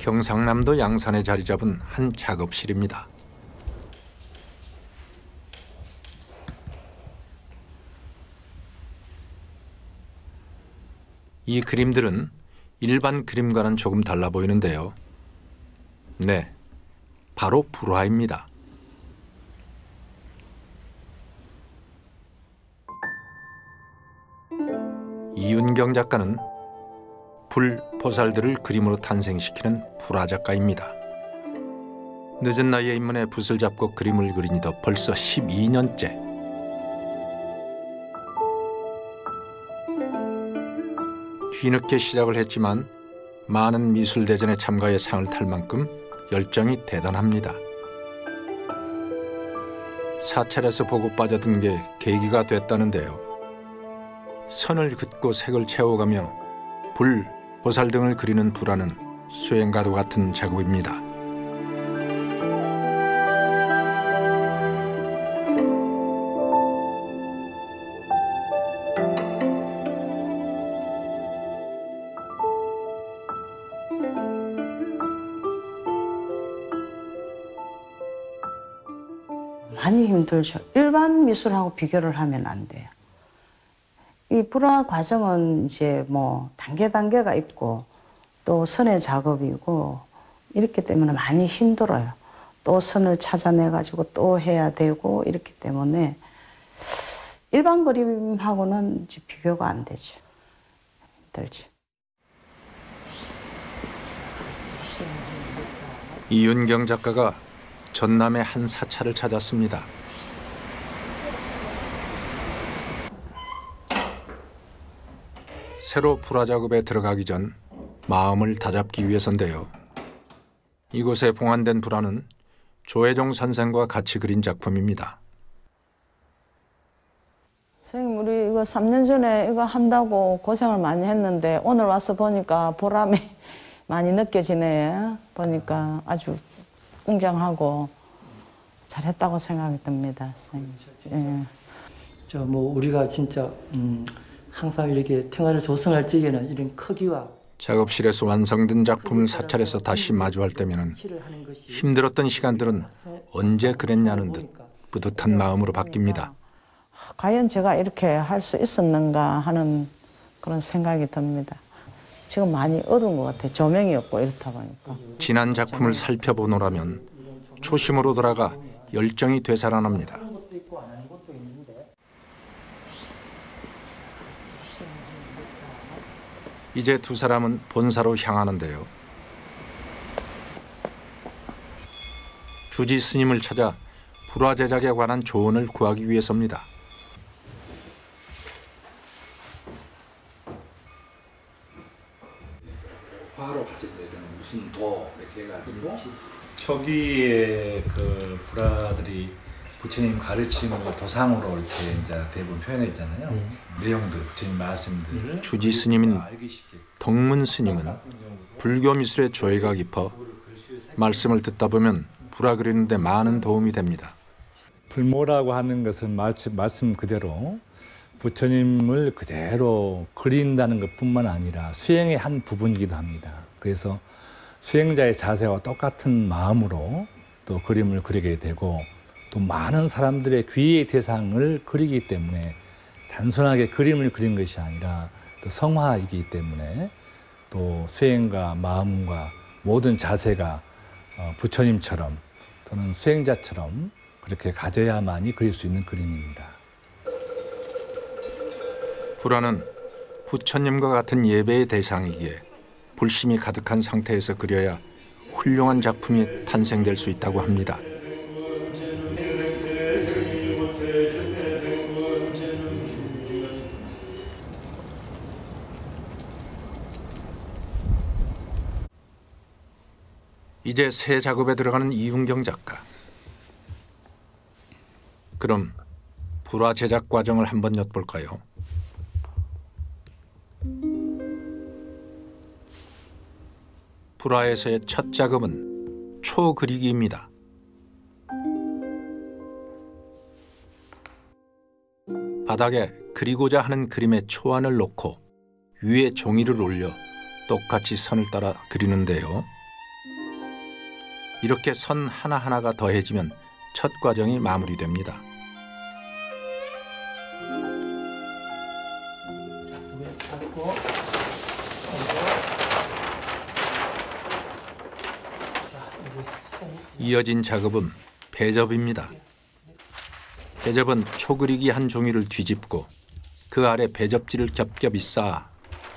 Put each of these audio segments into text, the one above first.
경상남도 양산에 자리 잡은 한 작업실입니다. 이 그림들은 일반 그림과는 조금 달라 보이는데요. 네, 바로 불화입니다. 이윤경 작가는 불, 보살들을 그림으로 탄생시키는 불화 작가입니다. 늦은 나이에 입문해 붓을 잡고 그림을 그리니도 벌써 12년째. 뒤늦게 시작을 했지만 많은 미술대전에 참가해 상을 탈 만큼 열정이 대단합니다. 사찰에서 보고 빠져든 게 계기가 됐다는데요. 선을 긋고 색을 채워가며 불, 보살 등을 그리는 불화는 수행과도 같은 작업입니다. 많이 힘들죠. 일반 미술하고 비교를 하면 안 돼요. 이 불화 과정은 이제 뭐 단계가 있고 또 선의 작업이고 이렇기 때문에 많이 힘들어요. 또 선을 찾아내가지고 또 해야 되고 이렇기 때문에 일반 그림하고는 이제 비교가 안 되죠. 힘들죠. 이윤경 작가가 전남의 한 사찰을 찾았습니다. 새로 불화 작업에 들어가기 전 마음을 다잡기 위해서인데요. 이곳에 봉안된 불화는 조혜종 선생과 같이 그린 작품입니다. 선생님, 우리 이거 3년 전에 이거 한다고 고생을 많이 했는데 오늘 와서 보니까 보람이 많이 느껴지네요. 보니까 아주 웅장하고 잘했다고 생각이 듭니다, 선생님. 예. 저 뭐 우리가 진짜 항상 이렇게 평화를 조성할 적에는 이런 크기와 작업실에서 완성된 작품을 사찰에서 다시 마주할 때면은 힘들었던 시간들은 언제 그랬냐는 듯 뿌듯한 마음으로 바뀝니다. 과연 제가 이렇게 할 수 있었는가 하는 그런 생각이 듭니다. 지금 많이 얻은 것 같아요. 조명이 없고 이렇다 보니까. 지난 작품을 살펴보노라면 초심으로 돌아가 열정이 되살아납니다. 이제 두 사람은 본사로 향하는데요. 주지 스님을 찾아 불화 제작에 관한 조언을 구하기 위해서입니다. 화로 화제되잖아요. 무슨 도 이렇게 해가지고 초기에 그 불화들이 부처님 가르침을 도상으로 이렇게 이제 대부분 표현했잖아요. 내용들, 부처님 말씀들을 주지 스님인 덕문 스님은 불교 미술의 조예가 깊어 말씀을 듣다 보면 불화 그리는데 많은 도움이 됩니다. 불모라고 하는 것은 말씀 그대로 부처님을 그대로 그린다는 것뿐만 아니라 수행의 한 부분이기도 합니다. 그래서 수행자의 자세와 똑같은 마음으로 또 그림을 그리게 되고 또 많은 사람들의 귀의 대상을 그리기 때문에 단순하게 그림을 그린 것이 아니라 또 성화이기 때문에 또 수행과 마음과 모든 자세가 부처님처럼 또는 수행자처럼 그렇게 가져야만이 그릴 수 있는 그림입니다. 불화는 부처님과 같은 예배의 대상이기에 불심이 가득한 상태에서 그려야 훌륭한 작품이 탄생될 수 있다고 합니다. 이제 새 작업에 들어가는 이윤경 작가. 그럼 불화 제작 과정을 한번 엿볼까요? 불화에서의 첫 작업은 초 그리기입니다. 바닥에 그리고자 하는 그림의 초안을 놓고 위에 종이를 올려 똑같이 선을 따라 그리는데요. 이렇게 선 하나하나가 더해지면 첫 과정이 마무리됩니다. 잡고 이어진 작업은 배접입니다. 배접은 초그리기 한 종이를 뒤집고 그 아래 배접지를 겹겹이 쌓아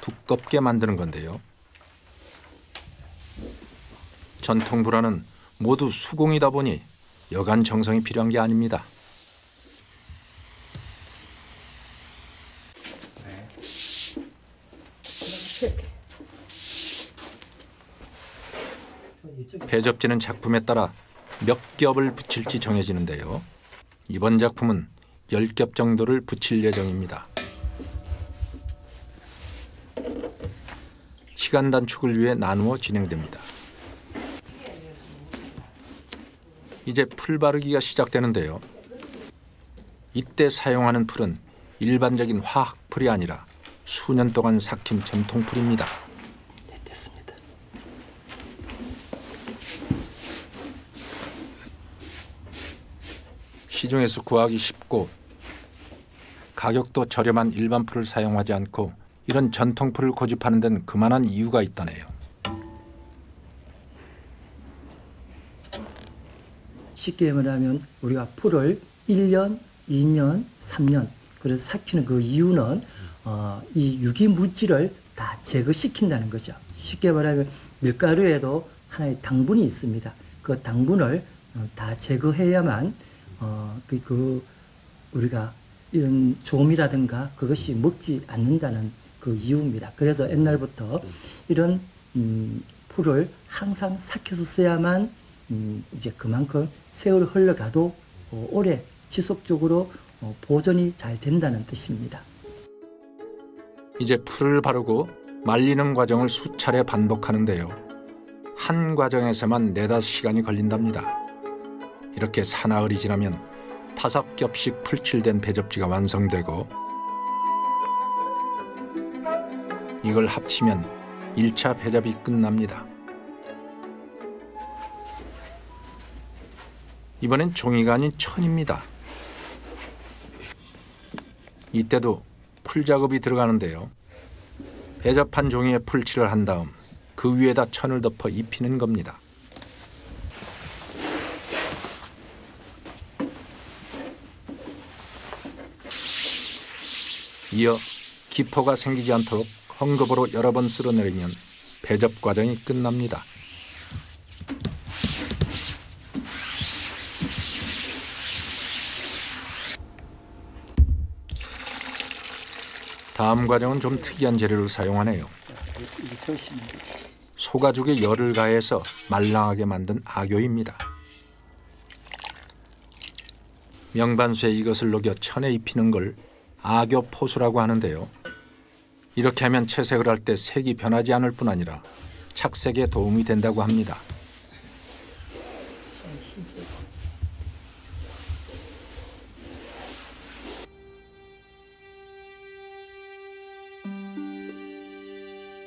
두껍게 만드는 건데요. 전통 불화는 모두 수공이다 보니 여간 정성이 필요한 게 아닙니다. 배접지는 작품에 따라 몇 겹을 붙일지 정해지는데요. 이번 작품은 10겹 정도를 붙일 예정입니다. 시간 단축을 위해 나누어 진행됩니다. 이제 풀 바르기가 시작되는데요. 이때 사용하는 풀은 일반적인 화학풀이 아니라 수년 동안 삭힌 전통풀입니다. 네, 됐습니다. 시중에서 구하기 쉽고 가격도 저렴한 일반 풀을 사용하지 않고 이런 전통풀을 고집하는 데는 그만한 이유가 있다네요. 쉽게 말하면 우리가 풀을 1년, 2년, 3년 그래서 삭히는 그 이유는 이 유기물질을 다 제거시킨다는 거죠. 쉽게 말하면 밀가루에도 하나의 당분이 있습니다. 그 당분을 다 제거해야만 우리가 이런 조미라든가 그것이 먹지 않는다는 그 이유입니다. 그래서 옛날부터 이런 풀을 항상 삭혀서 써야만 이제 그만큼 세월이 흘러가도 오래 지속적으로 보존이 잘 된다는 뜻입니다. 이제 풀을 바르고 말리는 과정을 수차례 반복하는데요. 한 과정에서만 4~5시간이 걸린답니다. 이렇게 사나흘이 지나면 5겹씩 풀칠된 배접지가 완성되고 이걸 합치면 1차 배접이 끝납니다. 이번엔 종이가 아닌 천입니다. 이때도 풀 작업이 들어가는데요. 배접한 종이에 풀칠을 한 다음 그 위에다 천을 덮어 입히는 겁니다. 이어 기포가 생기지 않도록 헝겊으로 여러 번 쓸어내리면 배접 과정이 끝납니다. 다음 과정은 좀 특이한 재료를 사용하네요. 소가죽에 열을 가해서 말랑하게 만든 악교입니다. 명반수에 이것을 녹여 천에 입히는 걸 악교포수라고 하는데요. 이렇게 하면 채색을 할 때 색이 변하지 않을 뿐 아니라 착색에 도움이 된다고 합니다.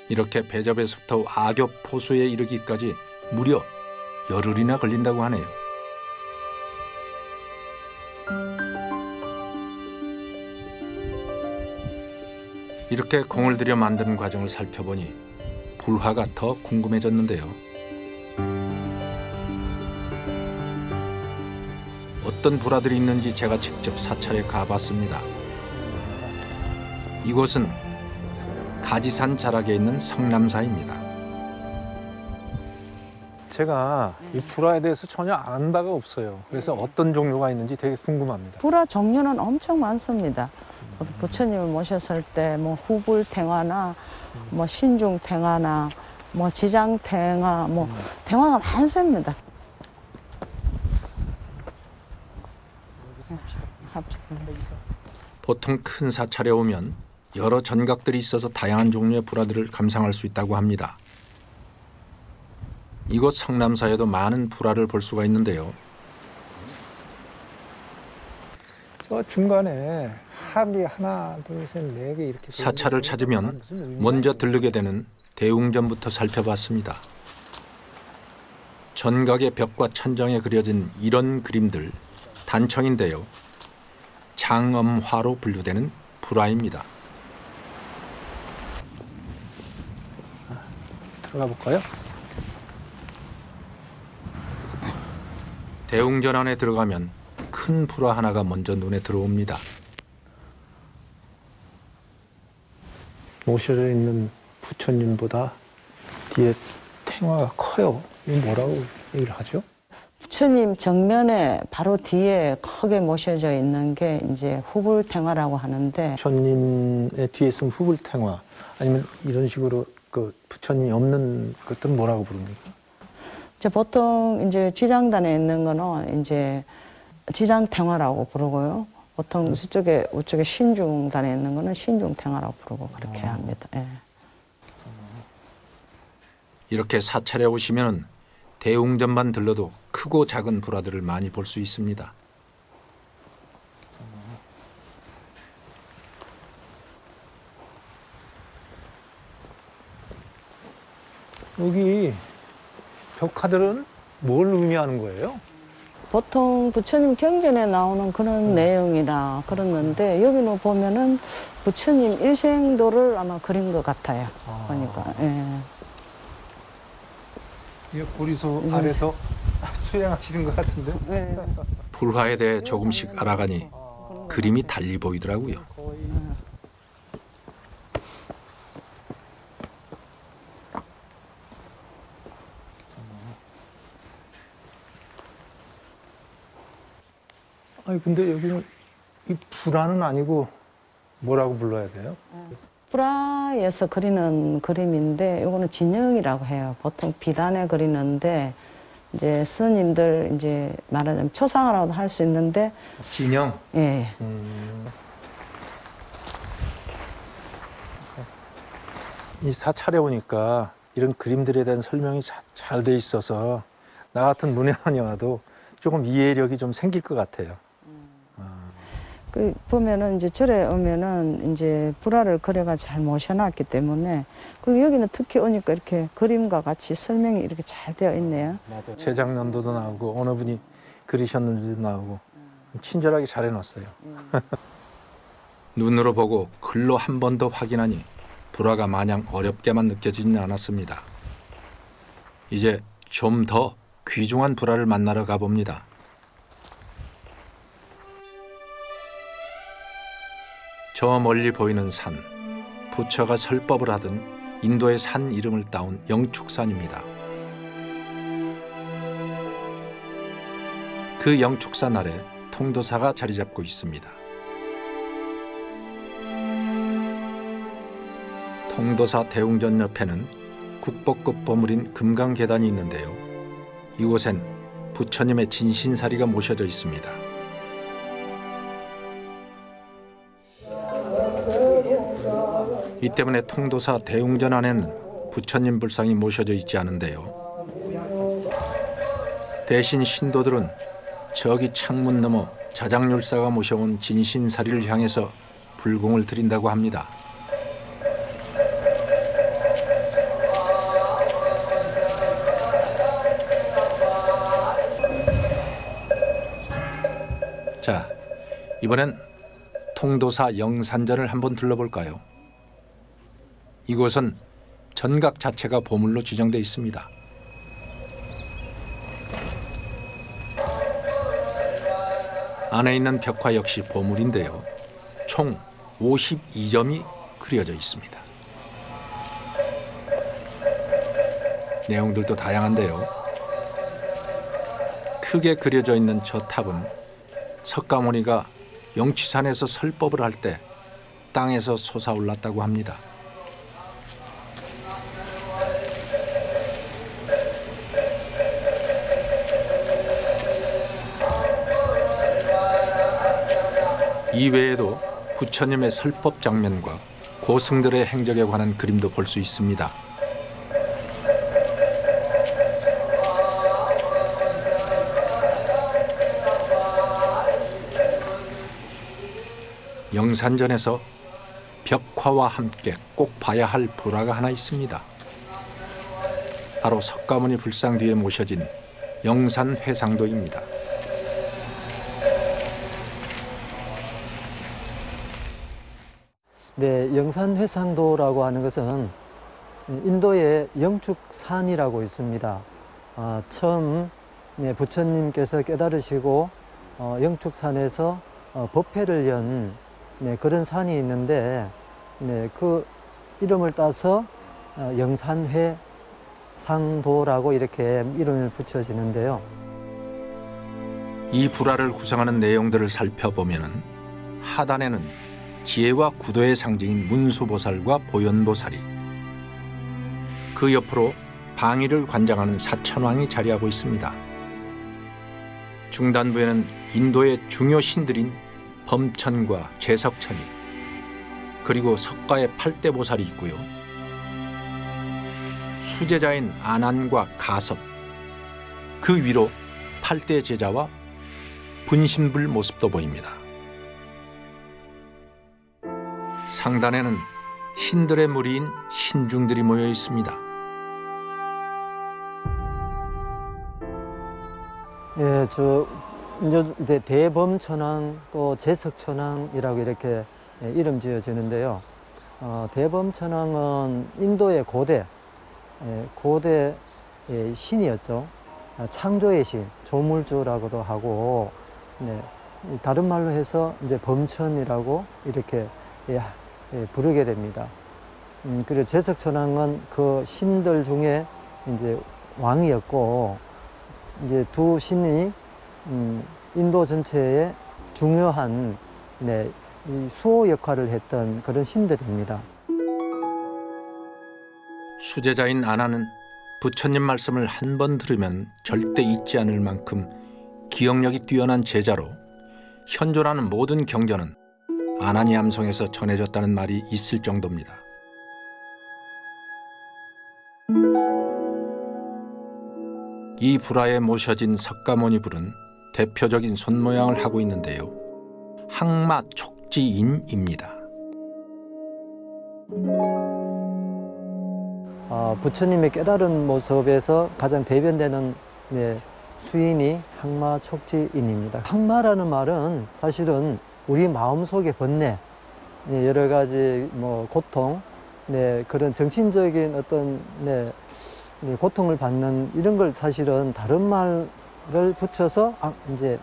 이렇게 배접에서부터 악교포수에 이르기까지 무려 열흘이나 걸린다고 하네요. 이렇게 공을 들여 만드는 과정을 살펴보니 불화가 더 궁금해졌는데요. 어떤 불화들이 있는지 제가 직접 사찰에 가봤습니다. 이곳은 가지산 자락에 있는 성남사입니다. 제가 이 불화에 대해서 전혀 아는 바가 없어요. 그래서 어떤 종류가 있는지 되게 궁금합니다. 불화 종류는 엄청 많습니다. 부처님을 모셨을 때 뭐 후불탱화나 뭐 신중탱화나 뭐 지장탱화 뭐 탱화가 많습니다. 보통 큰 사찰에 오면 여러 전각들이 있어서 다양한 종류의 불화들을 감상할 수 있다고 합니다. 이곳 성남사에도 많은 불화를 볼 수가 있는데요. 중간에 합이 하나, 둘, 셋, 네 개 이렇게 사찰을 찾으면 먼저 들르게 되는 대웅전부터 살펴봤습니다. 전각의 벽과 천장에 그려진 이런 그림들 단청인데요. 장엄화로 분류되는 불화입니다. 들어가 볼까요? 대웅전 안에 들어가면 큰 불화 하나가 먼저 눈에 들어옵니다. 모셔져 있는 부처님보다 뒤에 탱화가 커요. 이게 뭐라고 얘기를 하죠? 부처님 정면에 바로 뒤에 크게 모셔져 있는 게 이제 후불탱화라고 하는데, 부처님의 뒤에 있으면 후불탱화 아니면 이런 식으로 그 부처님이 없는 것들은 뭐라고 부릅니까? 이제 보통 이제 지장단에 있는 거는 이제 지장탱화라고 부르고요. 보통 저쪽에 우쪽에 신중단에 있는 거는 신중탱화라고 부르고 그렇게 합니다. 예. 이렇게 사찰에 오시면 대웅전만 들러도 크고 작은 불화들을 많이 볼 수 있습니다. 여기 벽화들은 뭘 의미하는 거예요? 보통 부처님 경전에 나오는 그런 내용이라 그러는데, 여기는 보면은 부처님 일생도를 아마 그린 것 같아요. 보니까. 예. 이 고리소 아래서 수행하시는 것 같은데? 네. 불화에 대해 조금씩 알아가니 그림이 달리 보이더라고요. 아니 근데 여기는 이 불화는 아니고 뭐라고 불러야 돼요? 불화에서 그리는 그림인데, 요거는 진영이라고 해요. 보통 비단에 그리는데, 이제 스님들 이제 말하자면 초상화라고도 할 수 있는데, 진영? 예. 이 사찰에 오니까 이런 그림들에 대한 설명이 잘 돼 있어서 나 같은 문외한이 와도 조금 이해력이 좀 생길 것 같아요. 그 보면은 이제 절에 오면은 이제 불화를 그려가 잘 모셔놨기 때문에, 그리고 여기는 특히 오니까 이렇게 그림과 같이 설명이 이렇게 잘 되어 있네요. 제작 연도도 나오고 어느 분이 그리셨는지도 나오고 친절하게 잘 해놨어요. 눈으로 보고 글로 한 번 더 확인하니 불화가 마냥 어렵게만 느껴지지는 않았습니다. 이제 좀 더 귀중한 불화를 만나러 가봅니다. 저 멀리 보이는 산, 부처가 설법을 하던 인도의 산 이름을 따온 영축산입니다. 그 영축산 아래 통도사가 자리 잡고 있습니다. 통도사 대웅전 옆에는 국보급 보물인 금강계단이 있는데요. 이곳엔 부처님의 진신사리가 모셔져 있습니다. 이 때문에 통도사 대웅전 안에는 부처님 불상이 모셔져 있지 않은데요. 대신 신도들은 저기 창문 너머 자장률사가 모셔온 진신사리를 향해서 불공을 드린다고 합니다. 자, 이번엔 통도사 영산전을 한번 둘러볼까요? 이곳은 전각 자체가 보물로 지정돼 있습니다. 안에 있는 벽화 역시 보물인데요. 총 52점이 그려져 있습니다. 내용들도 다양한데요. 크게 그려져 있는 저 탑은 석가모니가 영취산에서 설법을 할 때 땅에서 솟아올랐다고 합니다. 이외에도 부처님의 설법 장면과 고승들의 행적에 관한 그림도 볼 수 있습니다. 영산전에서 벽화와 함께 꼭 봐야 할 불화가 하나 있습니다. 바로 석가모니 불상 뒤에 모셔진 영산회상도입니다. 네, 영산회상도라고 하는 것은 인도의 영축산이라고 있습니다. 처음 부처님께서 깨달으시고 영축산에서 법회를 연 그런 산이 있는데 그 이름을 따서 영산회상도라고 이렇게 이름을 붙여지는데요. 이 불화를 구성하는 내용들을 살펴보면 하단에는 지혜와 구도의 상징인 문수보살과 보현보살이, 그 옆으로 방위를 관장하는 사천왕이 자리하고 있습니다. 중단부에는 인도의 중요 신들인 범천과 제석천이, 그리고 석가의 8대보살이 있고요. 수제자인 아난과 가섭, 그 위로 8대 제자와 분신불 모습도 보입니다. 상단에는 신들의 무리인 신중들이 모여 있습니다. 예, 이제 대범천왕 또 제석천왕이라고 이렇게 이름 지어지는데요. 대범천왕은 인도의 고대 신이었죠. 창조의 신, 조물주라고도 하고, 다른 말로 해서 이제 범천이라고 이렇게 부르게 됩니다. 그리고 제석천왕은 그 신들 중에 이제 왕이었고, 이제 두 신이 인도 전체에 중요한 이 수호 역할을 했던 그런 신들입니다. 수제자인 아나는 부처님 말씀을 한 번 들으면 절대 잊지 않을 만큼 기억력이 뛰어난 제자로 현존하는 모든 경전은 아난이 암송에서 전해졌다는 말이 있을 정도입니다. 이 불화에 모셔진 석가모니불은 대표적인 손 모양을 하고 있는데요. 항마촉지인입니다. 부처님의 깨달은 모습에서 가장 대변되는 수인이 항마촉지인입니다. 항마라는 말은 사실은 우리 마음속의 번뇌, 여러 가지 고통, 그런 정신적인 어떤 고통을 받는 이런 걸 사실은 다른 말을 붙여서 이제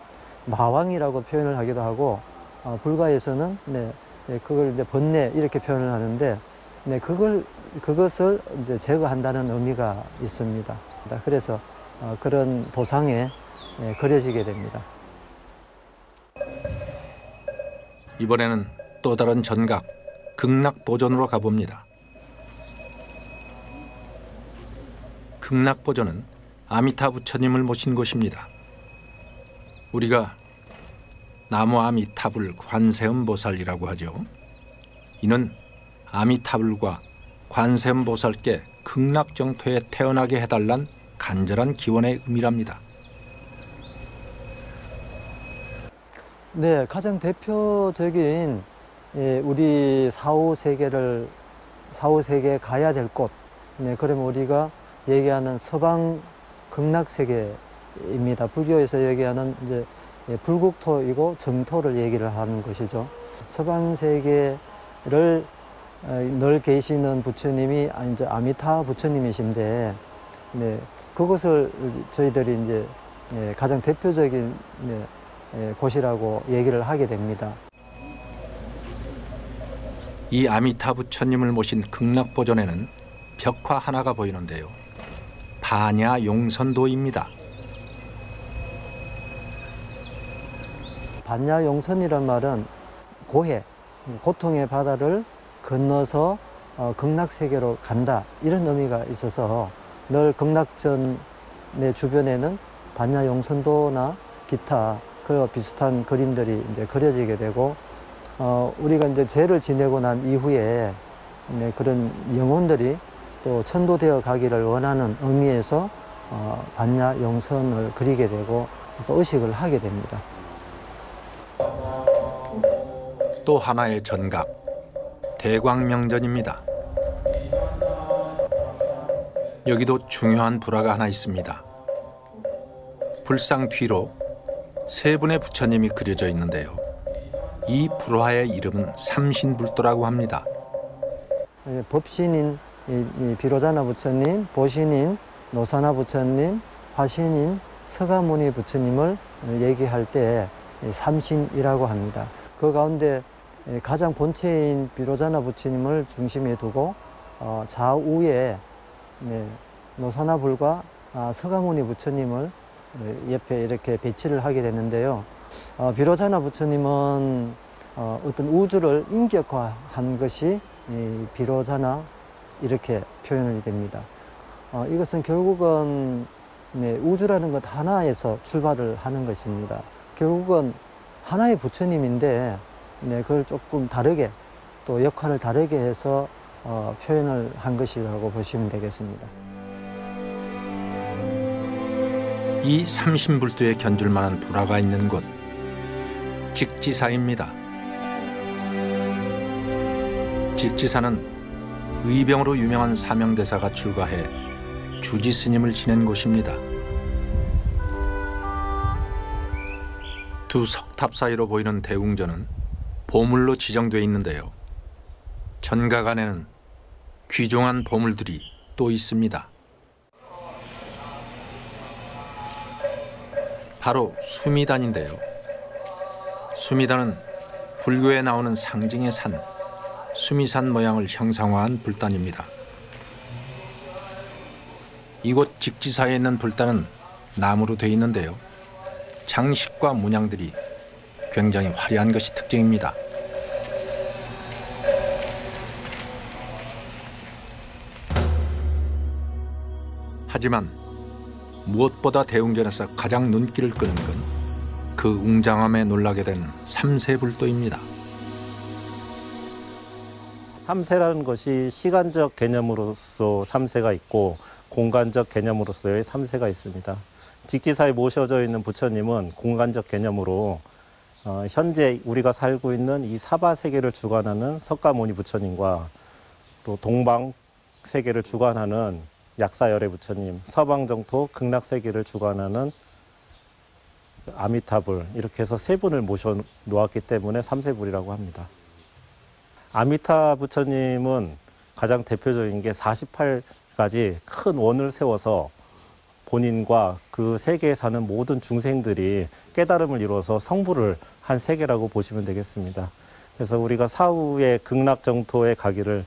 마왕이라고 표현을 하기도 하고, 불가에서는 그걸 이제 번뇌 이렇게 표현을 하는데, 그것을 이제 제거한다는 의미가 있습니다. 그래서 그런 도상에 그려지게 됩니다. 이번에는 또 다른 전각, 극락보존으로 가봅니다. 극락보존은 아미타 부처님을 모신 곳입니다. 우리가 나무 아미타불 관세음보살이라고 하죠. 이는 아미타불과 관세음보살께 극락정토에 태어나게 해달란 간절한 기원의 의미랍니다. 네, 가장 대표적인 우리 사후세계에 가야 될 곳, 그러면 우리가 얘기하는 서방 극락세계입니다. 불교에서 얘기하는 이제 불국토이고 정토를 얘기를 하는 것이죠. 서방 세계를 늘 계시는 부처님이 이제 아미타 부처님이신데, 그것을 저희들이 이제 가장 대표적인 곳이라고 얘기를 하게 됩니다. 이 아미타 부처님을 모신 극락보존에는 벽화 하나가 보이는데요. 반야용선도입니다. 반야용선이란 말은 고해, 고통의 바다를 건너서 극락세계로 간다, 이런 의미가 있어서 늘 극락전의 주변에는 반야용선도나 기타 그와 비슷한 그림들이 이제 그려지게 되고, 우리가 이제 죄를 지내고 난 이후에 그런 영혼들이 또 천도되어 가기를 원하는 의미에서 반야용선을 그리게 되고 또 의식을 하게 됩니다. 또 하나의 전각, 대광명전입니다. 여기도 중요한 불화가 하나 있습니다. 불상 뒤로 세 분의 부처님이 그려져 있는데요. 이 불화의 이름은 삼신불도라고 합니다. 법신인 이 비로자나 부처님, 보신인 노사나 부처님, 화신인 서가모니 부처님을 얘기할 때 삼신이라고 합니다. 그 가운데 가장 본체인 비로자나 부처님을 중심에 두고 좌우에 노사나 불과 서가모니 부처님을 옆에 이렇게 배치를 하게 되는데요. 비로자나 부처님은 어떤 우주를 인격화한 것이 비로자나 이렇게 표현이 됩니다. 이것은 결국은 우주라는 것 하나에서 출발을 하는 것입니다. 결국은 하나의 부처님인데 그걸 조금 다르게 또 역할을 다르게 해서 표현을 한 것이라고 보시면 되겠습니다. 이 삼신불도에 견줄 만한 불화가 있는 곳, 직지사입니다. 직지사는 의병으로 유명한 사명대사가 출가해 주지스님을 지낸 곳입니다. 두 석탑 사이로 보이는 대웅전은 보물로 지정돼 있는데요. 전각 안에는 귀중한 보물들이 또 있습니다. 바로 수미단인데요. 수미단은 불교에 나오는 상징의 산, 수미산 모양을 형상화한 불단입니다. 이곳 직지사에 있는 불단은 나무로 되어 있는데요. 장식과 문양들이 굉장히 화려한 것이 특징입니다. 하지만 무엇보다 대웅전에서 가장 눈길을 끄는 건 그 웅장함에 놀라게 된 삼세불도입니다. 삼세라는 것이 시간적 개념으로서 삼세가 있고 공간적 개념으로서의 삼세가 있습니다. 직지사에 모셔져 있는 부처님은 공간적 개념으로 현재 우리가 살고 있는 이 사바 세계를 주관하는 석가모니 부처님과 또 동방 세계를 주관하는 약사열애 부처님, 서방정토 극락 세계를 주관하는 아미타불, 이렇게 해서 세 분을 모셔 놓았기 때문에 삼세불이라고 합니다. 아미타 부처님은 가장 대표적인 게 48가지 큰 원을 세워서 본인과 그 세계에 사는 모든 중생들이 깨달음을 이루어서 성불을 한 세계라고 보시면 되겠습니다. 그래서 우리가 사후에 극락정토에 가기를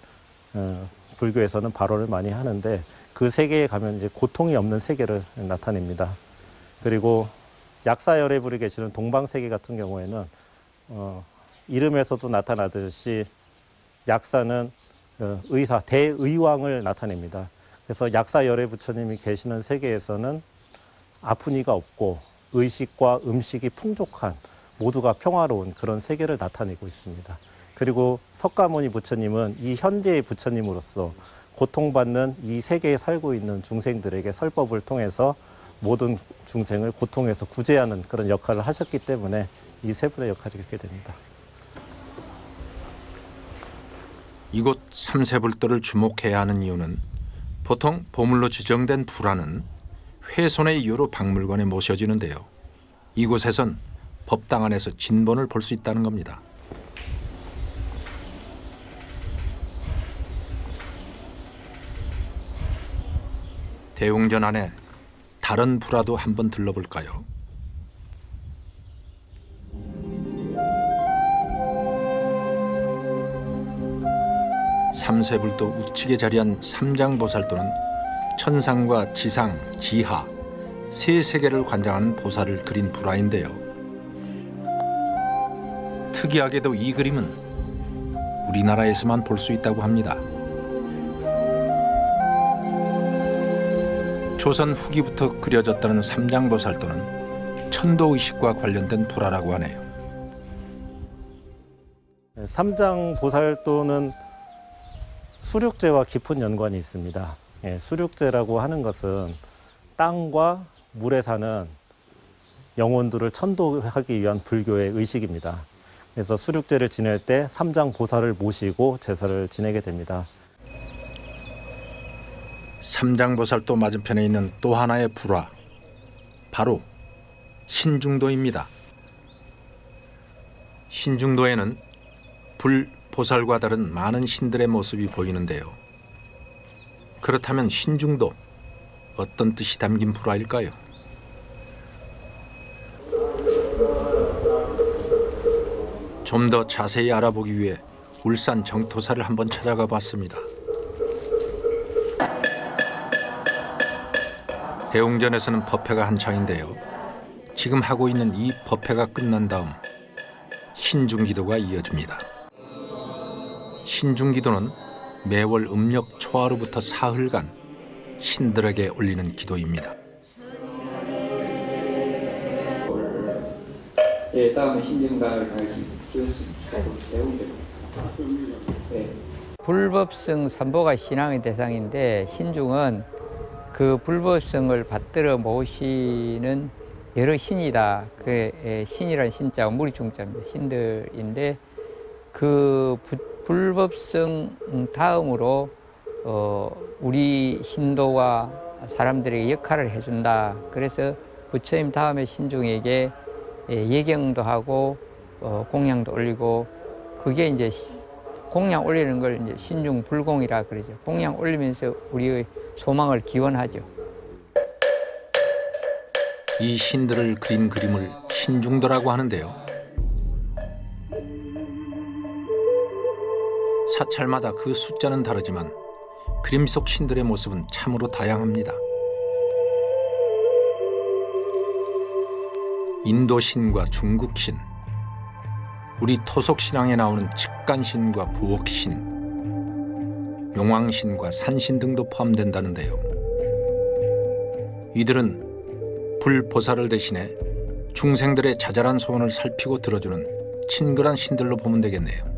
불교에서는 발언을 많이 하는데 그 세계에 가면 이제 고통이 없는 세계를 나타냅니다. 그리고 약사열애불이 계시는 동방세계 같은 경우에는 이름에서도 나타나듯이 약사는 의사, 대의왕을 나타냅니다. 그래서 약사열애 부처님이 계시는 세계에서는 아픈 이가 없고 의식과 음식이 풍족한 모두가 평화로운 그런 세계를 나타내고 있습니다. 그리고 석가모니 부처님은 이 현재의 부처님으로서 고통받는 이 세계에 살고 있는 중생들에게 설법을 통해서 모든 중생을 고통에서 구제하는 그런 역할을 하셨기 때문에 이 세 분의 역할이 그렇게 됩니다. 이곳 삼세불도를 주목해야 하는 이유는 보통 보물로 지정된 불화는 훼손의 이유로 박물관에 모셔지는데요. 이곳에선 법당 안에서 진본을 볼 수 있다는 겁니다. 대웅전 안에 다른 불화도 한번 들러볼까요? 삼세불도 우측에 자리한 삼장보살도는 천상과 지상, 지하 세 세계를 관장하는 보살을 그린 불화인데요. 특이하게도 이 그림은 우리나라에서만 볼 수 있다고 합니다. 조선 후기부터 그려졌다는 삼장보살도는 천도의식과 관련된 불화라고 하네요. 삼장보살도는 수륙제와 깊은 연관이 있습니다. 수륙제라고 하는 것은 땅과 물에 사는 영혼들을 천도하기 위한 불교의 의식입니다. 그래서 수륙제를 지낼 때 삼장보살을 모시고 제사를 지내게 됩니다. 삼장보살도 맞은편에 있는 또 하나의 불화, 바로 신중도입니다. 신중도에는 불, 보살과 다른 많은 신들의 모습이 보이는데요. 그렇다면 신중도, 어떤 뜻이 담긴 불화일까요? 좀 더 자세히 알아보기 위해 울산 정토사를 한번 찾아가 봤습니다. 대웅전에서는 법회가 한창인데요. 지금 하고 있는 이 법회가 끝난 다음 신중기도가 이어집니다. 신중기도는 매월 음력 초하루부터 사흘간 신들에게 올리는 기도입니다. 예, 다음은 신중가를 불법성 삼보가 신앙의 대상인데 신중은 그 불법성을 받들어 모시는 여러 신이다. 그 신이란 신자가 무리중자입니다. 신들인데 그 불법성 다음으로 우리 신도와 사람들에게 역할을 해준다. 그래서 부처님 다음에 신중에게 예경도 하고 공양도 올리고 그게 이제 공양 올리는 걸 이제 신중 불공이라 그러죠. 공양 올리면서 우리의 소망을 기원하죠. 이 신들을 그린 그림을 신중도라고 하는데요. 사찰마다 그 숫자는 다르지만 그림 속 신들의 모습은 참으로 다양합니다. 인도 신과 중국 신, 우리 토속 신앙에 나오는 측간신과 부옥신, 용왕신과 산신 등도 포함된다는데요. 이들은 불보살을 대신해 중생들의 자잘한 소원을 살피고 들어주는 친근한 신들로 보면 되겠네요.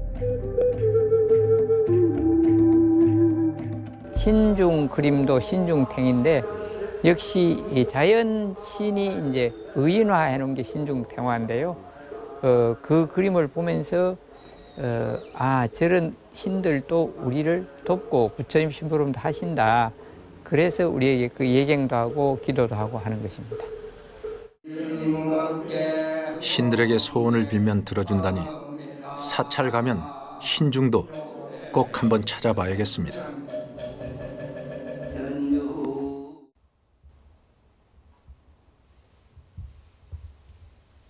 신중 그림도 신중탱인데 역시 이 자연 신이 이제 의인화해 놓은 게 신중탱화인데요. 그 그림을 보면서 저런 신들도 우리를 돕고 부처님 심부름도 하신다. 그래서 우리에게 그 예경도 하고 기도도 하고 하는 것입니다. 신들에게 소원을 빌면 들어준다니 사찰 가면 신중도 꼭 한번 찾아봐야겠습니다.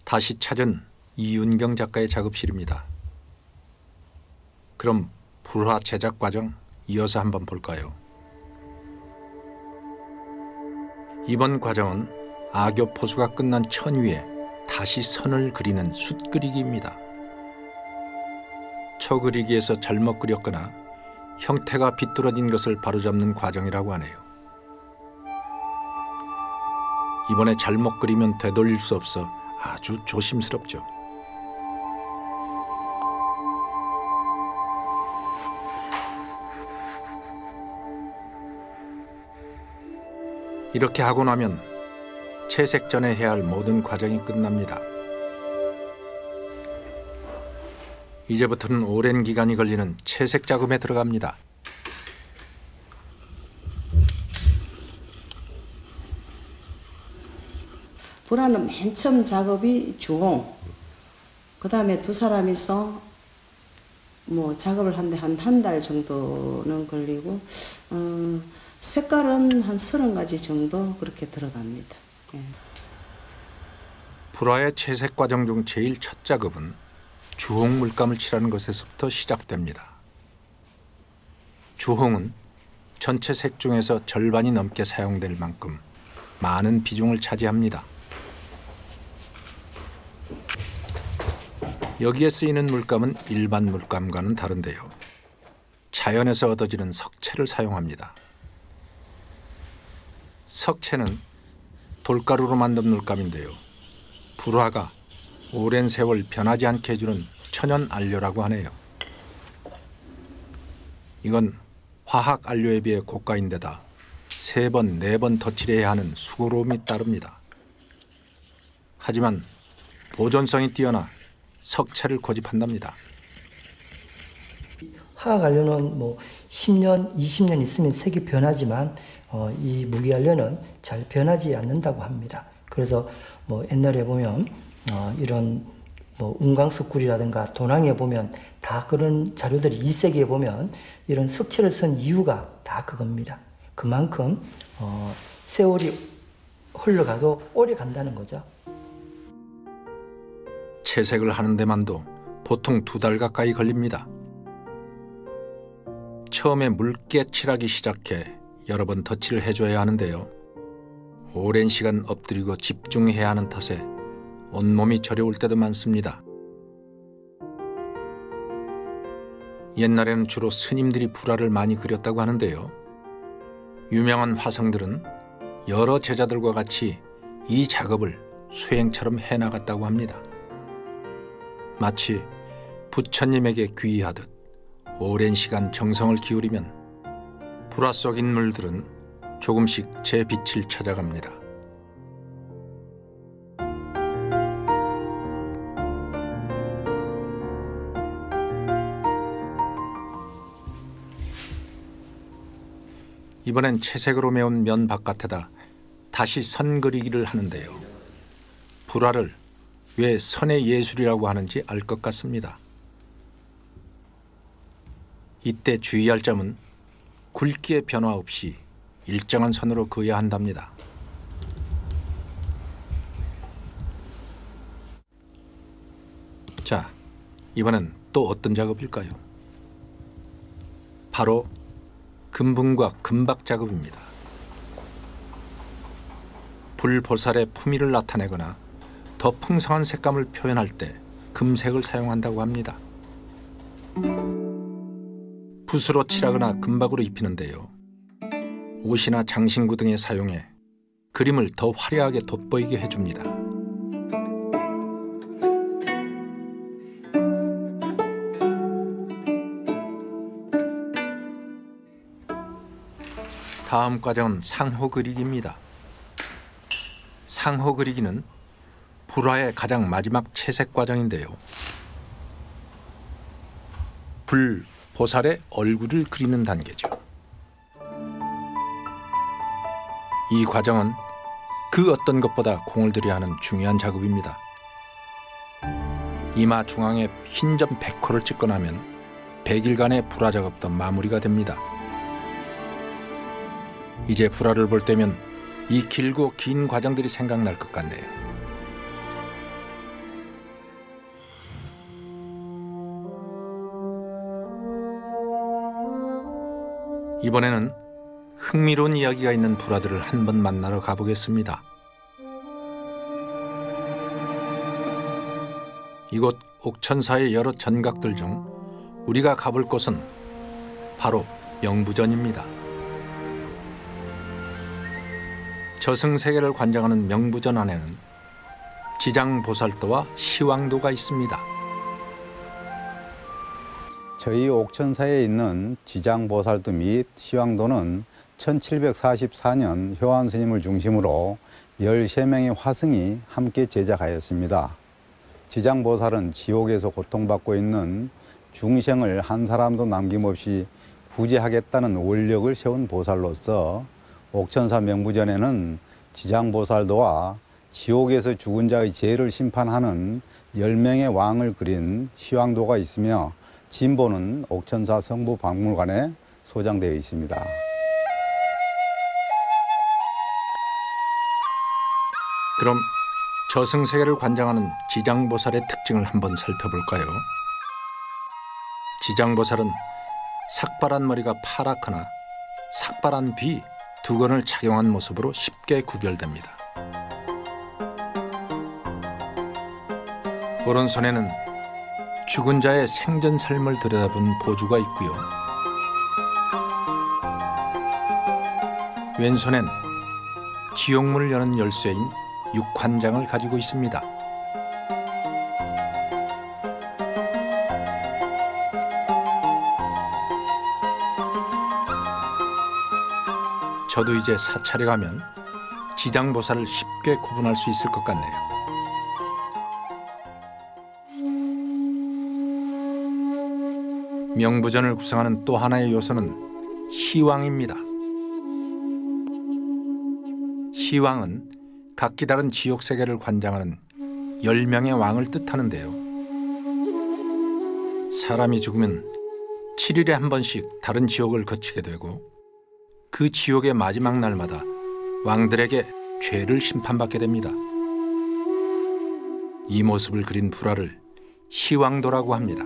다시 찾은 이윤경 작가의 작업실입니다. 그럼 불화 제작 과정 이어서 한번 볼까요? 이번 과정은 아교 포수가 끝난 천 위에 다시 선을 그리는 숫그리기입니다. 초그리기에서 잘못 그렸거나 형태가 비뚤어진 것을 바로잡는 과정이라고 하네요. 이번에 잘못 그리면 되돌릴 수 없어 아주 조심스럽죠. 이렇게 하고 나면 채색 전에 해야 할 모든 과정이 끝납니다. 이제부터는 오랜 기간이 걸리는 채색 작업에 들어갑니다. 불화는 맨 처음 작업이 주홍, 그 다음에 두 사람이서 뭐 작업을 하는데 한 달 정도는 걸리고 색깔은 한 30가지 정도 그렇게 들어갑니다. 예. 불화의 채색 과정 중 제일 첫 작업은 주홍 물감을 칠하는 것에서부터 시작됩니다. 주홍은 전체 색 중에서 절반이 넘게 사용될 만큼 많은 비중을 차지합니다. 여기에 쓰이는 물감은 일반 물감과는 다른데요. 자연에서 얻어지는 석채를 사용합니다. 석채는 돌가루로 만든 물감인데요. 불화가 오랜 세월 변하지 않게 해주는 천연 안료라고 하네요. 이건 화학 안료에 비해 고가인데다 3번, 4번 덧칠해야 하는 수고로움이 따릅니다. 하지만 보존성이 뛰어나 석채를 고집한답니다. 화학 안료는 뭐 10년, 20년 있으면 색이 변하지만 이 무기 안료는 잘 변하지 않는다고 합니다. 그래서 뭐 옛날에 보면 이런 뭐 운광석굴이라든가 도낭에 보면 다 그런 자료들이 2세기에 보면 이런 석체를 쓴 이유가 다 그겁니다. 그만큼 세월이 흘러가도 오래 간다는 거죠. 채색을 하는 데만도 보통 2달 가까이 걸립니다. 처음에 묽게 칠하기 시작해 여러 번 덧칠을 해줘야 하는데요. 오랜 시간 엎드리고 집중해야 하는 탓에 온몸이 저려올 때도 많습니다. 옛날에는 주로 스님들이 불화를 많이 그렸다고 하는데요. 유명한 화성들은 여러 제자들과 같이 이 작업을 수행처럼 해나갔다고 합니다. 마치 부처님에게 귀의하듯 오랜 시간 정성을 기울이면 불화 속 인물들은 조금씩 제 빛을 찾아갑니다. 이번엔 채색으로 메운 면 바깥에다 다시 선 그리기를 하는데요. 불화를 왜 선의 예술이라고 하는지 알 것 같습니다. 이때 주의할 점은 굵기의 변화 없이 일정한 선으로 그어야 한답니다. 자, 이번엔 또 어떤 작업일까요? 바로 금붕과 금박 작업입니다. 불보살의 품위를 나타내거나 더 풍성한 색감을 표현할 때 금색을 사용한다고 합니다. 붓으로 칠하거나 금박으로 입히는데요. 옷이나 장신구 등에 사용해 그림을 더 화려하게 돋보이게 해줍니다. 다음 과정은 상호 그리기입니다. 상호 그리기는 불화의 가장 마지막 채색 과정인데요. 불보살의 얼굴을 그리는 단계죠. 이 과정은 그 어떤 것보다 공을 들여야 하는 중요한 작업입니다. 이마 중앙에 흰 점 100호를 찍고 나면 100일간의 불화 작업도 마무리가 됩니다. 이제 불화를 볼 때면 이 길고 긴 과정들이 생각날 것 같네요. 이번에는 흥미로운 이야기가 있는 불화들을 한번 만나러 가보겠습니다. 이곳 옥천사의 여러 전각들 중 우리가 가볼 곳은 바로 명부전입니다. 저승세계를 관장하는 명부전 안에는 지장보살도와 시황도가 있습니다. 저희 옥천사에 있는 지장보살도 및 시황도는 1744년 효안 스님을 중심으로 13명의 화승이 함께 제작하였습니다. 지장보살은 지옥에서 고통받고 있는 중생을 한 사람도 남김없이 구제하겠다는 원력을 세운 보살로서 옥천사 명부전에는 지장보살도와 지옥에서 죽은 자의 죄를 심판하는 10명의 왕을 그린 시황도가 있으며 진보는 옥천사 성부박물관에 소장되어 있습니다. 그럼 저승세계를 관장하는 지장보살의 특징을 한번 살펴볼까요? 지장보살은 삭발한 머리가 파랗거나 삭발한 귀, 두건을 착용한 모습으로 쉽게 구별됩니다. 오른손에는 죽은 자의 생전 삶을 들여다본 보주가 있고요. 왼손엔 지옥문을 여는 열쇠인 육환장을 가지고 있습니다. 저도 이제 사찰에 가면 지장보살을 쉽게 구분할 수 있을 것 같네요. 명부전을 구성하는 또 하나의 요소는 시황입니다. 시황은 각기 다른 지옥 세계를 관장하는 10명의 왕을 뜻하는데요. 사람이 죽으면 7일에 한 번씩 다른 지옥을 거치게 되고 그 지옥의 마지막 날마다 왕들에게 죄를 심판받게 됩니다. 이 모습을 그린 불화를 시왕도라고 합니다.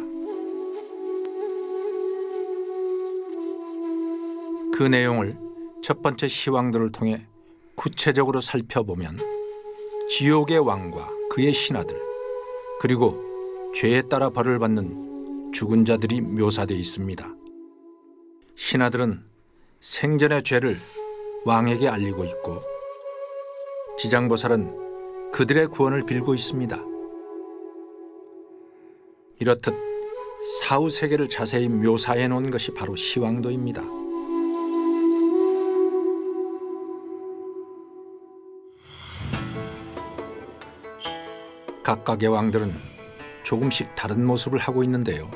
그 내용을 첫 번째 시왕도를 통해 구체적으로 살펴보면 지옥의 왕과 그의 신하들, 그리고 죄에 따라 벌을 받는 죽은 자들이 묘사되어 있습니다. 신하들은 생전의 죄를 왕에게 알리고 있고 지장보살은 그들의 구원을 빌고 있습니다. 이렇듯 사후 세계를 자세히 묘사해 놓은 것이 바로 시왕도입니다. 각각의 왕들은 조금씩 다른 모습을 하고 있는데요.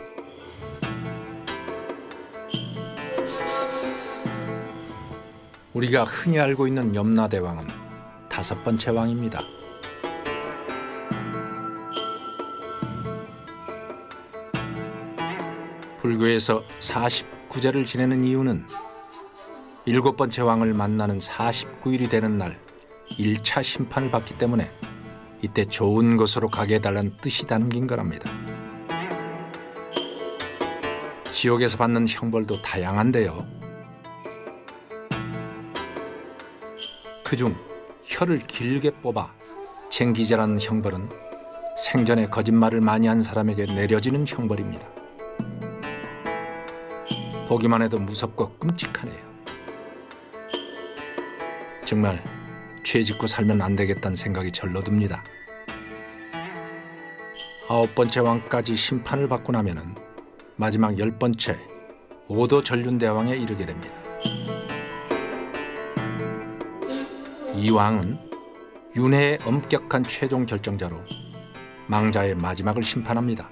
우리가 흔히 알고 있는 염라대왕은 5번째 왕입니다. 불교에서 49제를 지내는 이유는 7번째 왕을 만나는 49일이 되는 날 1차 심판을 받기 때문에 이때 좋은 곳으로 가게 해달라는 뜻이 담긴 거랍니다. 지옥에서 받는 형벌도 다양한데요. 그중 혀를 길게 뽑아 쟁기제라는 형벌은 생전에 거짓말을 많이 한 사람에게 내려지는 형벌입니다. 보기만 해도 무섭고 끔찍하네요. 정말 죄 짓고 살면 안 되겠다는 생각이 절로 듭니다. 9번째 왕까지 심판을 받고 나면은 마지막 10번째 오도 전륜대왕에 이르게 됩니다. 이 왕은 윤회의 엄격한 최종 결정자로 망자의 마지막을 심판합니다.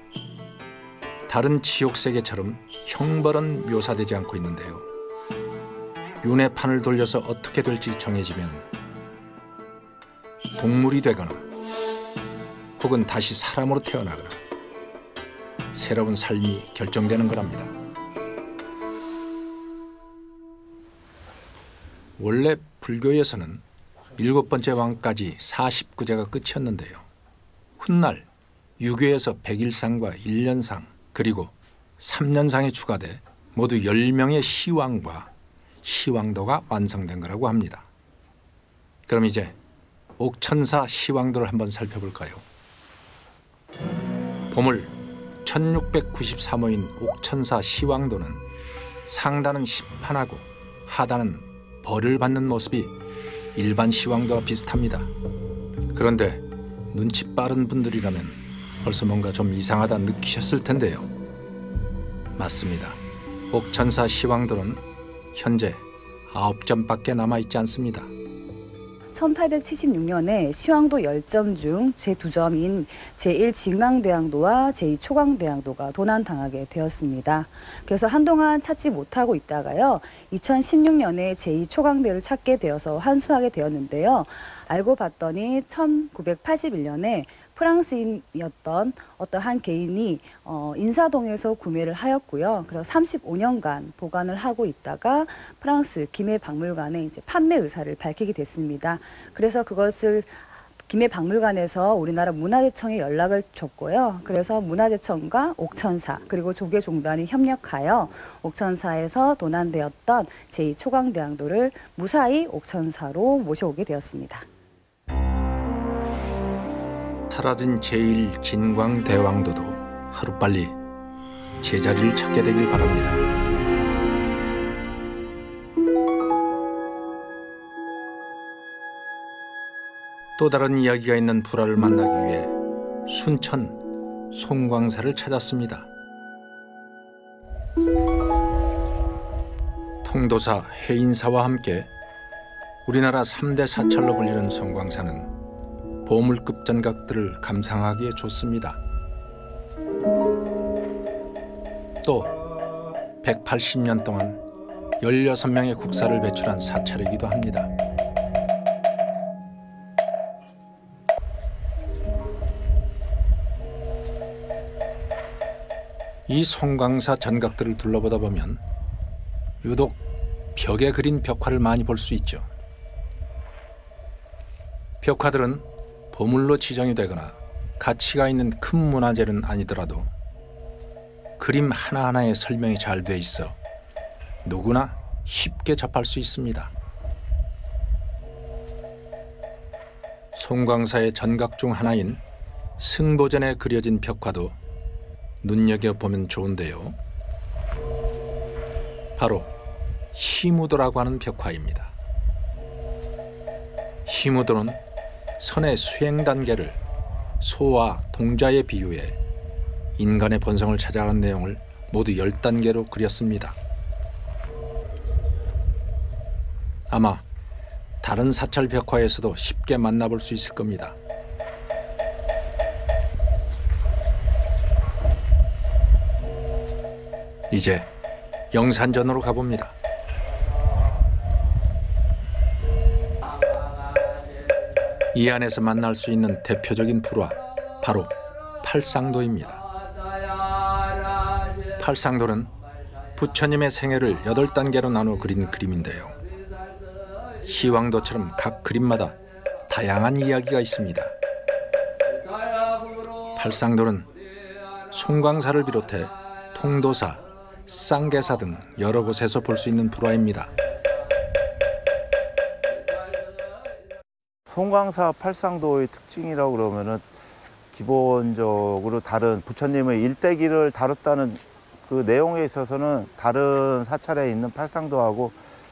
다른 지옥세계처럼 형벌은 묘사되지 않고 있는데요. 윤회판을 돌려서 어떻게 될지 정해지면 동물이 되거나 혹은 다시 사람으로 태어나거나 새로운 삶이 결정되는 거랍니다. 원래 불교에서는 7번째 왕까지 49제가 끝이었는데요. 훗날 유교에서 100일상과 1년상 그리고 3년상이 추가돼 모두 10명의 시왕과 시왕도가 완성된 거라고 합니다. 그럼 이제 옥천사 시왕도를 한번 살펴볼까요? 보물 1693호인 옥천사 시왕도는 상단은 심판하고 하단은 벌을 받는 모습이 일반 시왕도와 비슷합니다. 그런데 눈치 빠른 분들이라면 벌써 뭔가 좀 이상하다 느끼셨을 텐데요. 맞습니다. 옥천사 시왕도는 현재 9점밖에 남아있지 않습니다. 1876년에 시왕도 10점 중 제2점인 제1진강대왕도와 제2초강대왕도가 도난당하게 되었습니다. 그래서 한동안 찾지 못하고 있다가요. 2016년에 제2초강대를 찾게 되어서 환수하게 되었는데요. 알고 봤더니 1981년에 프랑스인이었던 어떤 한 개인이 인사동에서 구매를 하였고요. 그래서 35년간 보관을 하고 있다가 프랑스 김해박물관에 이제 판매 의사를 밝히게 됐습니다. 그래서 그것을 김해박물관에서 우리나라 문화재청에 연락을 줬고요. 그래서 문화재청과 옥천사 그리고 조계종단이 협력하여 옥천사에서 도난되었던 제2초강대왕도를 무사히 옥천사로 모셔오게 되었습니다. 사라진 제1진광대왕도도 하루빨리 제자리를 찾게 되길 바랍니다. 또 다른 이야기가 있는 불화를 만나기 위해 순천 송광사를 찾았습니다. 통도사 해인사와 함께 우리나라 3대 사찰로 불리는 송광사는 보물급 전각들을 감상하기에 좋습니다. 또 180년 동안 16명의 국사를 배출한 사찰이기도 합니다. 이 송광사 전각들을 둘러보다 보면 유독 벽에 그린 벽화를 많이 볼 수 있죠. 벽화들은 보물로 지정이 되거나 가치가 있는 큰 문화재는 아니더라도 그림 하나하나에 설명이 잘 돼 있어 누구나 쉽게 접할 수 있습니다. 송광사의 전각 중 하나인 승보전에 그려진 벽화도 눈여겨보면 좋은데요. 바로 희무도라고 하는 벽화입니다. 희무도는 선의 수행 단계를 소와 동자에 비유해 인간의 본성을 찾아가는 내용을 모두 10단계로 그렸습니다. 아마 다른 사찰 벽화에서도 쉽게 만나볼 수 있을 겁니다. 이제 영산전으로 가봅니다. 이 안에서 만날 수 있는 대표적인 불화, 바로 팔상도입니다. 팔상도는 부처님의 생애를 8단계로 나누어 그린 그림인데요. 시황도처럼 각 그림마다 다양한 이야기가 있습니다. 팔상도는 송광사를 비롯해 통도사, 쌍계사 등 여러 곳에서 볼 수 있는 불화입니다. 송광사 팔상도의 특징이라고 그러면은 기본적으로 다른 부처님의 일대기를 다뤘다는 그 내용에 있어서는 다른 사찰에 있는 팔상도하고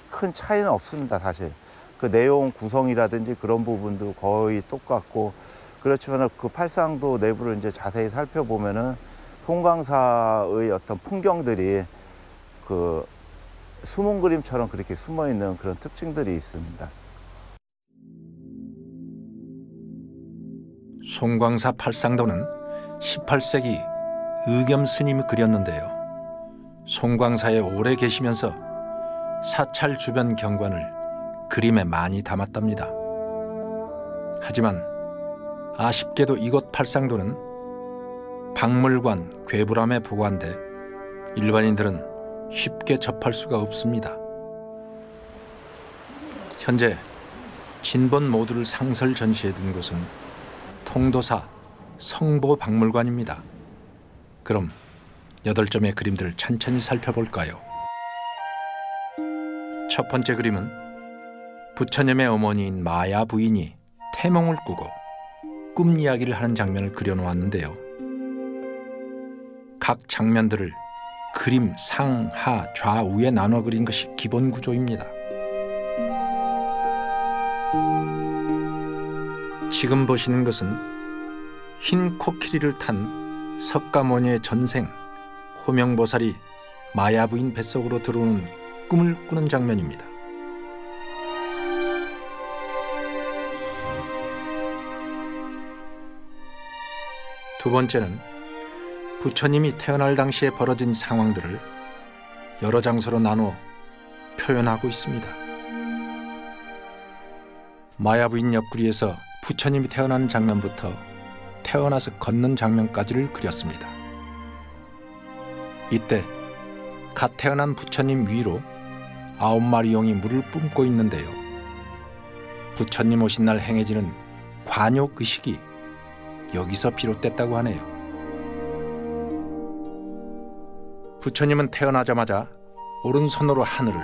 큰 차이는 없습니다, 사실. 그 내용 구성이라든지 그런 부분도 거의 똑같고, 그렇지만 그 팔상도 내부를 이제 자세히 살펴보면은 송광사의 어떤 풍경들이 그 숨은 그림처럼 그렇게 숨어 있는 그런 특징들이 있습니다. 송광사 팔상도는 18세기 의겸 스님이 그렸는데요. 송광사에 오래 계시면서 사찰 주변 경관을 그림에 많이 담았답니다. 하지만 아쉽게도 이곳 팔상도는 박물관, 괴불암에 보관돼 일반인들은 쉽게 접할 수가 없습니다. 현재 진본 모두를 상설 전시해 둔 곳은 통도사 성보박물관입니다. 그럼 8점의 그림들을 천천히 살펴볼까요? 첫 번째 그림은 부처님의 어머니인 마야 부인이 태몽을 꾸고 꿈 이야기를 하는 장면을 그려놓았는데요. 각 장면들을 그림 상, 하, 좌우에 나눠 그린 것이 기본 구조입니다. 지금 보시는 것은 흰 코끼리를 탄 석가모니의 전생 호명보살이 마야 부인 뱃속으로 들어오는 꿈을 꾸는 장면입니다. 두 번째는 부처님이 태어날 당시에 벌어진 상황들을 여러 장소로 나누어 표현하고 있습니다. 마야 부인 옆구리에서 부처님이 태어난 장면부터 태어나서 걷는 장면까지를 그렸습니다. 이때 갓 태어난 부처님 위로 9마리 용이 물을 뿜고 있는데요. 부처님 오신 날 행해지는 관욕 의식이 여기서 비롯됐다고 하네요. 부처님은 태어나자마자 오른손으로 하늘을,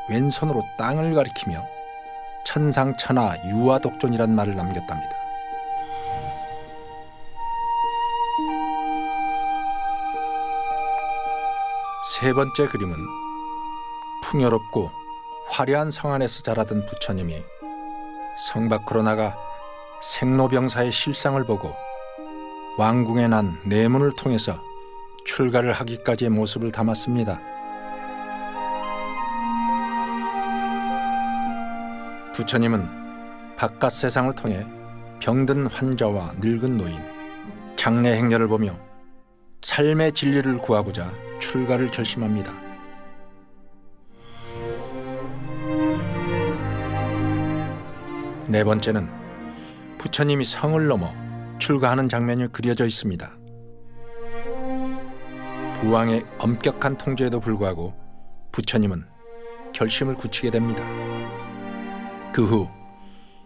왼손으로 땅을 가리키며 천상천하 유아독존이란 말을 남겼답니다. 세 번째 그림은 풍요롭고 화려한 성 안에서 자라던 부처님이 성 밖으로 나가 생로병사의 실상을 보고 왕궁에 난 내문을 통해서 출가를 하기까지의 모습을 담았습니다. 부처님은 바깥 세상을 통해 병든 환자와 늙은 노인, 장래 행렬을 보며 삶의 진리를 구하고자 출가를 결심합니다. 네 번째는 부처님이 성을 넘어 출가하는 장면이 그려져 있습니다. 부왕의 엄격한 통제에도 불구하고 부처님은 결심을 굳히게 됩니다. 그 후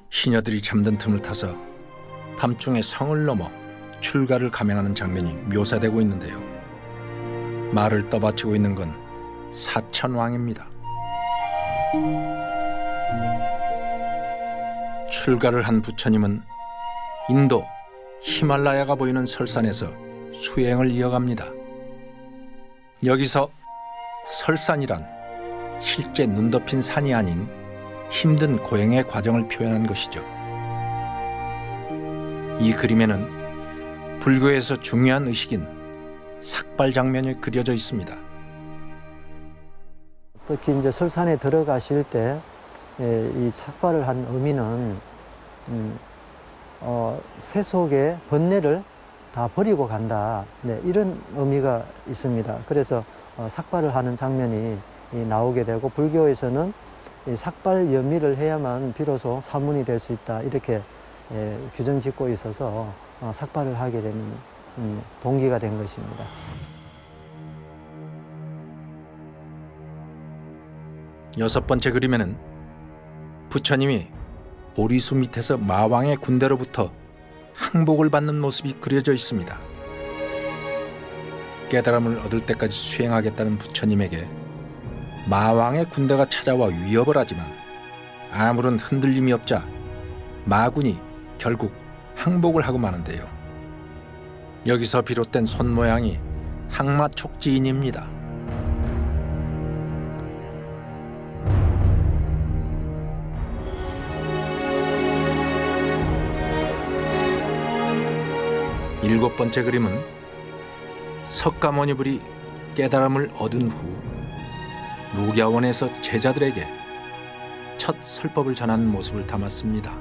시녀들이 잠든 틈을 타서 밤중에 성을 넘어 출가를 감행하는 장면이 묘사되고 있는데요. 말을 떠받치고 있는 건 사천왕입니다. 출가를 한 부처님은 인도 히말라야가 보이는 설산에서 수행을 이어갑니다. 여기서 설산이란 실제 눈 덮인 산이 아닌 힘든 고행의 과정을 표현한 것이죠. 이 그림에는 불교에서 중요한 의식인 삭발 장면이 그려져 있습니다. 특히 이제 설산에 들어가실 때 이 삭발을 한 의미는 새 속에 번뇌를 다 버리고 간다, 이런 의미가 있습니다. 그래서 삭발을 하는 장면이 나오게 되고, 불교에서는 이 삭발 연미를 해야만 비로소 사문이 될 수 있다, 이렇게 규정 짓고 있어서 삭발을 하게 되는 동기가 된 것입니다. 여섯 번째 그림에는 부처님이 보리수 밑에서 마왕의 군대로부터 항복을 받는 모습이 그려져 있습니다. 깨달음을 얻을 때까지 수행하겠다는 부처님에게 마왕의 군대가 찾아와 위협을 하지만 아무런 흔들림이 없자 마군이 결국 항복을 하고 마는데요. 여기서 비롯된 손 모양이 항마촉지인입니다. 일곱 번째 그림은 석가모니불이 깨달음을 얻은 후 녹야원에서 제자들에게 첫 설법을 전하는 모습을 담았습니다.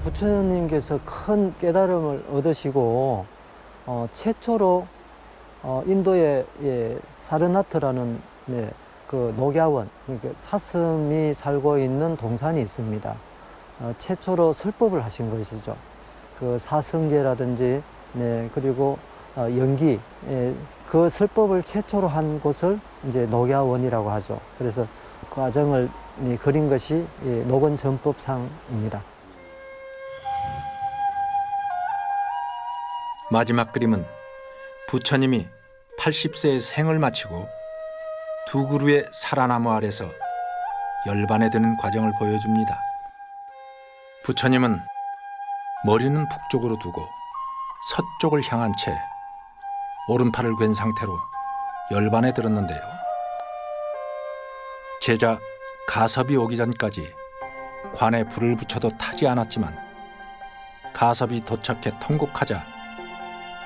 부처님께서 큰 깨달음을 얻으시고 최초로 인도의 사르나트라는 그 녹야원, 그러니까 사슴이 살고 있는 동산이 있습니다. 최초로 설법을 하신 것이죠. 그 사성제라든지 그리고 연기, 그 설법을 최초로 한 곳을 이제 녹야원이라고 하죠. 그래서 그 과정을 그린 것이 녹원전법상입니다. 마지막 그림은 부처님이 80세의 생을 마치고 두 그루의 사라나무 아래서 열반에 드는 과정을 보여줍니다. 부처님은 머리는 북쪽으로 두고 서쪽을 향한 채 오른팔을 괸 상태로 열반에 들었는데요. 제자 가섭이 오기 전까지 관에 불을 붙여도 타지 않았지만 가섭이 도착해 통곡하자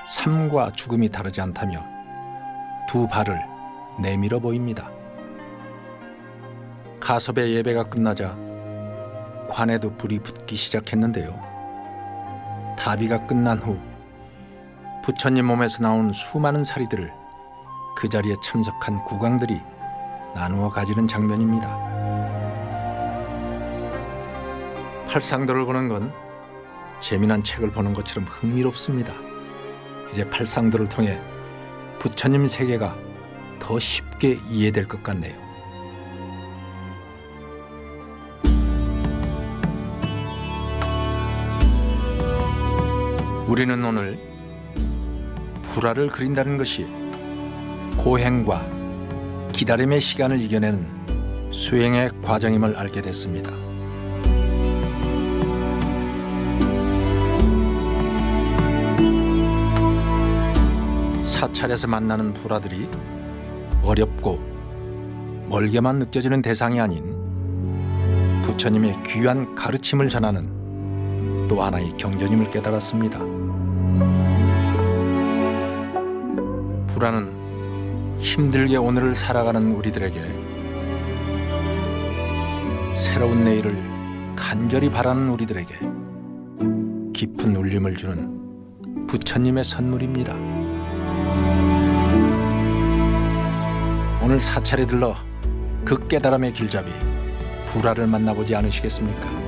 삶과 죽음이 다르지 않다며 두 발을 내밀어 보입니다. 가섭의 예배가 끝나자 관에도 불이 붙기 시작했는데요. 다비가 끝난 후 부처님 몸에서 나온 수많은 사리들을 그 자리에 참석한 국왕들이 나누어 가지는 장면입니다. 팔상도를 보는 건 재미난 책을 보는 것처럼 흥미롭습니다. 이제 팔상도를 통해 부처님 세계가 더 쉽게 이해될 것 같네요. 우리는 오늘 불화를 그린다는 것이 고행과 기다림의 시간을 이겨내는 수행의 과정임을 알게 됐습니다. 사찰에서 만나는 불화들이 어렵고 멀게만 느껴지는 대상이 아닌 부처님의 귀한 가르침을 전하는 또 하나의 경전임을 깨달았습니다. 불화는 힘들게 오늘을 살아가는 우리들에게 새로운 내일을 간절히 바라는 우리들에게 깊은 울림을 주는 부처님의 선물입니다. 오늘 사찰에 들러 그 깨달음의 길잡이 불화를 만나보지 않으시겠습니까?